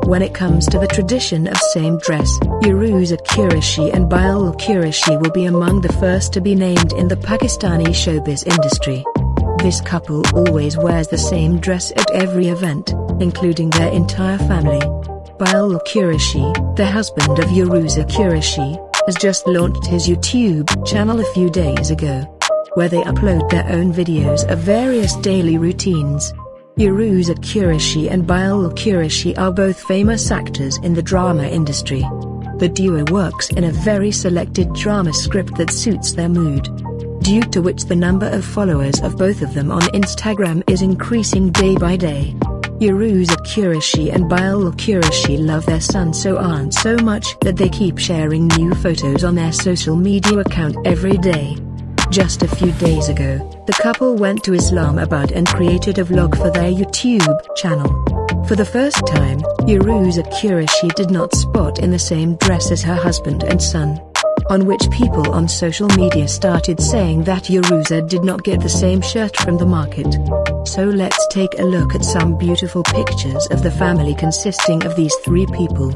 When it comes to the tradition of same dress, Uroosa Qureshi and Bilal Qureshi will be among the first to be named in the Pakistani showbiz industry. This couple always wears the same dress at every event, including their entire family. Bilal Qureshi, the husband of Uroosa Qureshi, has just launched his YouTube channel a few days ago, where they upload their own videos of various daily routines. Uroosa Qureshi and Bilal Qureshi are both famous actors in the drama industry. The duo works in a very selected drama script that suits their mood, due to which the number of followers of both of them on Instagram is increasing day by day. Uroosa Qureshi and Bilal Qureshi love their son so much that they keep sharing new photos on their social media account every day. Just a few days ago, the couple went to Islamabad and created a vlog for their YouTube channel. For the first time, Uroosa Qureshi did not spot in the same dress as her husband and son, on which people on social media started saying that Uroosa did not get the same shirt from the market. So let's take a look at some beautiful pictures of the family consisting of these three people.